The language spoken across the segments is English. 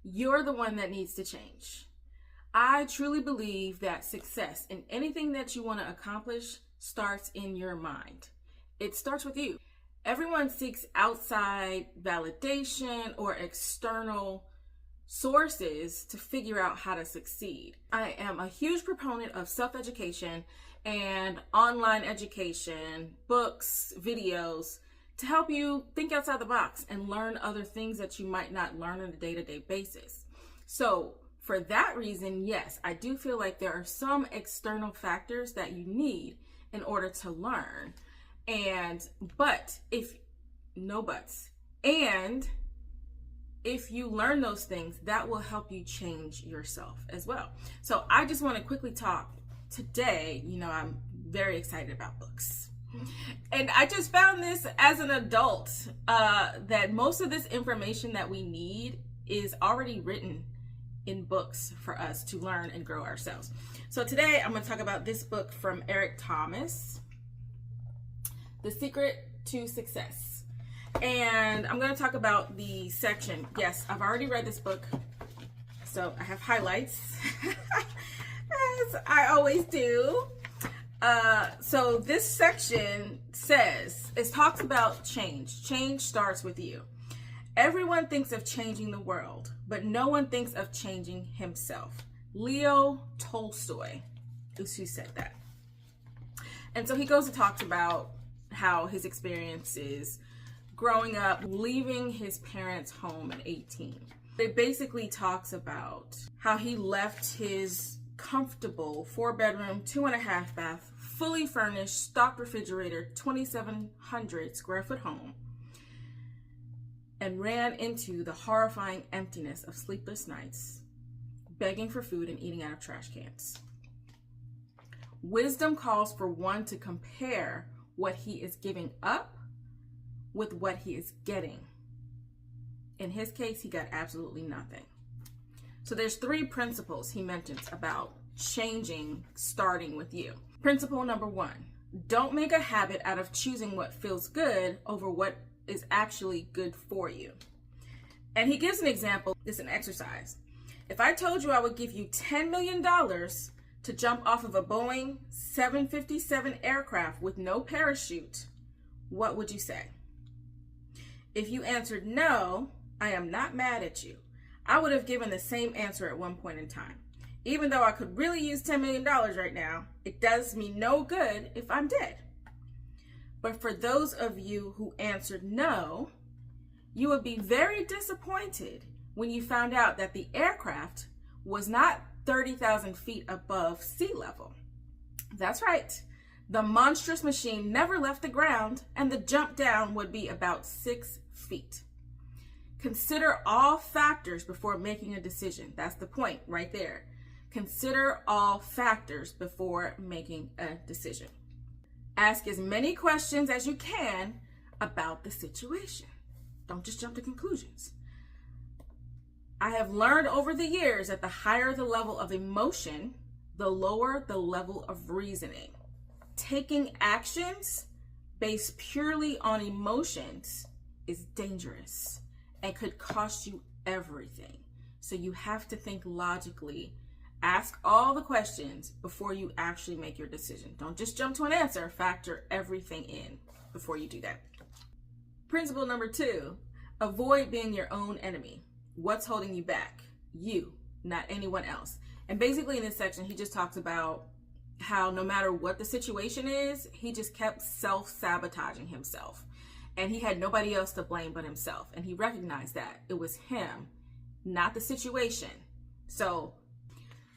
You're the one that needs to change. I truly believe that success in anything that you want to accomplish starts in your mind. It starts with you. Everyone seeks outside validation or external sources to figure out how to succeed. I am a huge proponent of self-education and online education, books, videos, to help you think outside the box and learn other things that you might not learn on a day-to-day basis. So for that reason, yes, I do feel like there are some external factors that you need in order to learn. But if you learn those things, that will help you change yourself as well. So I just want to quickly talk today. I'm very excited about books. And I just found this as an adult, that most of this information that we need is already written in books for us to learn and grow ourselves. So today I'm going to talk about this book from Eric Thomas, The Secret to Success. And I'm going to talk about the section. Yes, I've already read this book, so I have highlights, as I always do. So this section talks about change. Change starts with you. Everyone thinks of changing the world, but no one thinks of changing himself. Leo Tolstoy is who said that. And so he goes and talks about how his experiences growing up, leaving his parents' home at 18. It basically talks about how he left his comfortable 4-bedroom, 2.5 bath, fully furnished, stocked refrigerator, 2,700 square foot home, and ran into the horrifying emptiness of sleepless nights, begging for food and eating out of trash cans. Wisdom calls for one to compare what he is giving up with what he is getting. In his case, he got absolutely nothing. So there's 3 principles he mentions about changing, starting with you. Principle number 1, don't make a habit out of choosing what feels good over what is actually good for you. And he gives an example. It's an exercise. If I told you I would give you $10 million to jump off of a Boeing 757 aircraft with no parachute, what would you say? If you answered no, I am not mad at you. I would have given the same answer at one point in time. Even though I could really use $10 million right now, it does me no good if I'm dead. But for those of you who answered no, you would be very disappointed when you found out that the aircraft was not 30,000 feet above sea level. That's right. The monstrous machine never left the ground, and the jump down would be about 6 feet. Consider all factors before making a decision. That's the point right there. Consider all factors before making a decision. Ask as many questions as you can about the situation. Don't just jump to conclusions. I have learned over the years that the higher the level of emotion, the lower the level of reasoning. Taking actions based purely on emotions is dangerous and could cost you everything. So you have to think logically. Ask all the questions before you actually make your decision. Don't just jump to an answer. Factor everything in before you do that. Principle number 2, avoid being your own enemy. What's holding you back? You, not anyone else. And basically in this section, he just talks about how no matter what the situation is, he just kept self-sabotaging himself. And he had nobody else to blame but himself. And he recognized that it was him, not the situation. So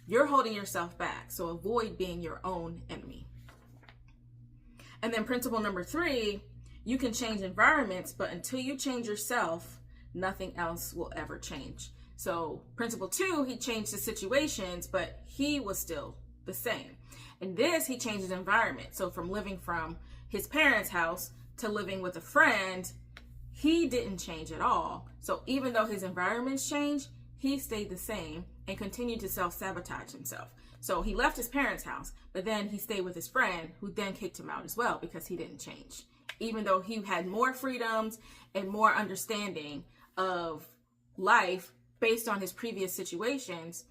you're holding yourself back. So avoid being your own enemy. And then principle number 3, you can change environments, but until you change yourself, nothing else will ever change. So principle 2, he changed the situations, but he was still the same. In this, he changed his environment. So from living from his parents' house to living with a friend, he didn't change at all. So even though his environments changed, he stayed the same and continued to self-sabotage himself. So he left his parents' house, but then he stayed with his friend, who then kicked him out as well because he didn't change. Even though he had more freedoms and more understanding of life based on his previous situations,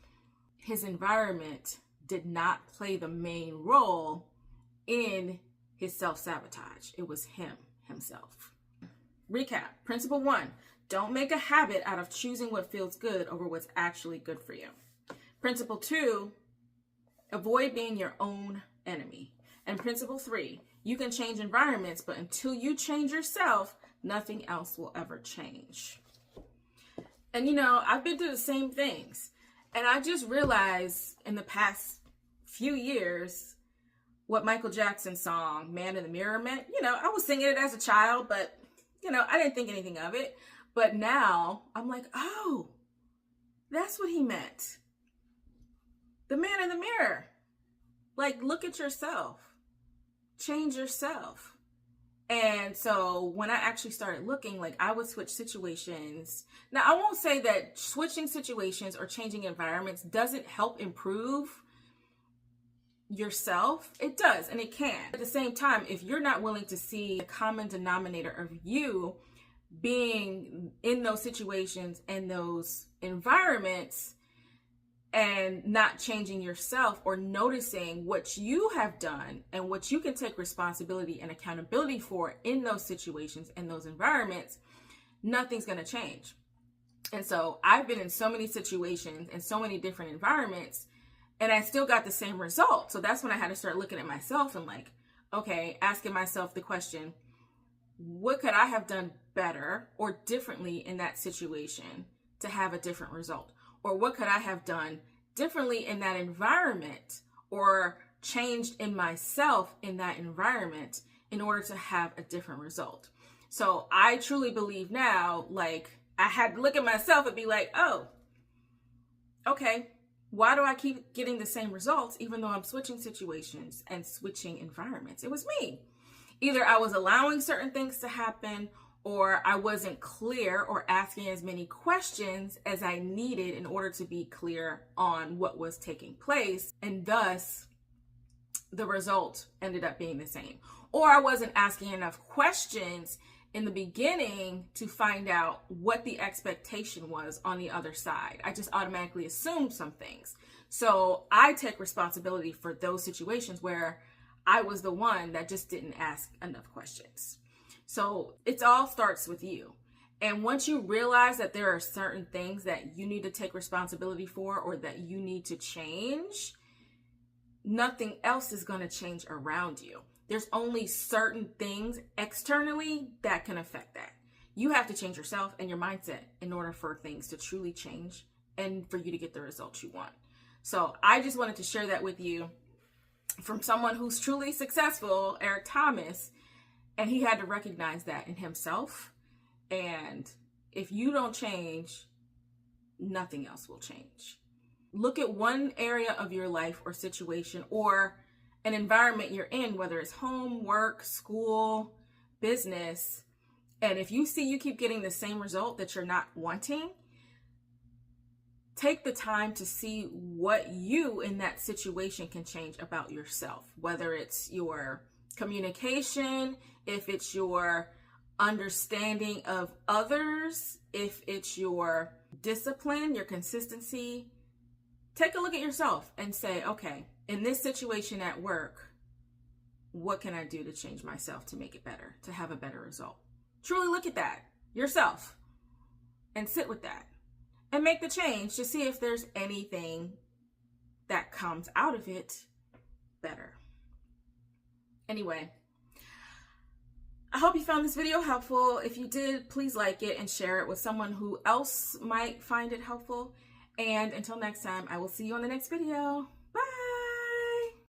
his environment did not play the main role in his self-sabotage. It was himself. Recap. Principle 1, don't make a habit out of choosing what feels good over what's actually good for you. Principle 2, avoid being your own enemy. And principle 3, you can change environments, but until you change yourself, nothing else will ever change. And you know, I've been through the same things. And I just realized in the past few years what Michael Jackson's song, Man in the Mirror, meant. You know, I was singing it as a child, but, you know, I didn't think anything of it. But now I'm like, oh, that's what he meant. The man in the mirror. Like, look at yourself. Change yourself. And so when I actually started looking, like, I would switch situations. Now, I won't say that switching situations or changing environments doesn't help improve yourself. It does, and it can. At the same time, if you're not willing to see the common denominator of you being in those situations and those environments and not changing yourself or noticing what you have done and what you can take responsibility and accountability for in those situations and those environments, nothing's going to change. And so I've been in so many situations and so many different environments, and I still got the same result. So that's when I had to start looking at myself and like, okay, asking myself the question, what could I have done better or differently in that situation to have a different result? Or what could I have done differently in that environment or changed in myself in that environment in order to have a different result? So I truly believe now, like, I had to look at myself and be like, oh, okay, why do I keep getting the same results even though I'm switching situations and switching environments? It was me. Either I was allowing certain things to happen, or I wasn't clear or asking as many questions as I needed in order to be clear on what was taking place. And thus, the result ended up being the same. Or I wasn't asking enough questions in the beginning to find out what the expectation was on the other side. I just automatically assumed some things. So I take responsibility for those situations where I was the one that just didn't ask enough questions. So it all starts with you. And once you realize that there are certain things that you need to take responsibility for or that you need to change, nothing else is going to change around you. There's only certain things externally that can affect that. You have to change yourself and your mindset in order for things to truly change and for you to get the results you want. So I just wanted to share that with you from someone who's truly successful, Eric Thomas. And he had to recognize that in himself. And if you don't change, nothing else will change. Look at one area of your life or situation or an environment you're in, whether it's home, work, school, business. And if you see you keep getting the same result that you're not wanting, take the time to see what you in that situation can change about yourself, whether it's your communication, if it's your understanding of others, if it's your discipline, your consistency. Take a look at yourself and say, okay, in this situation at work, what can I do to change myself to make it better, to have a better result? Truly look at that yourself and sit with that and make the change to see if there's anything that comes out of it better. Anyway, I hope you found this video helpful. If you did, please like it and share it with someone who else might find it helpful. And until next time, I will see you on the next video. Bye.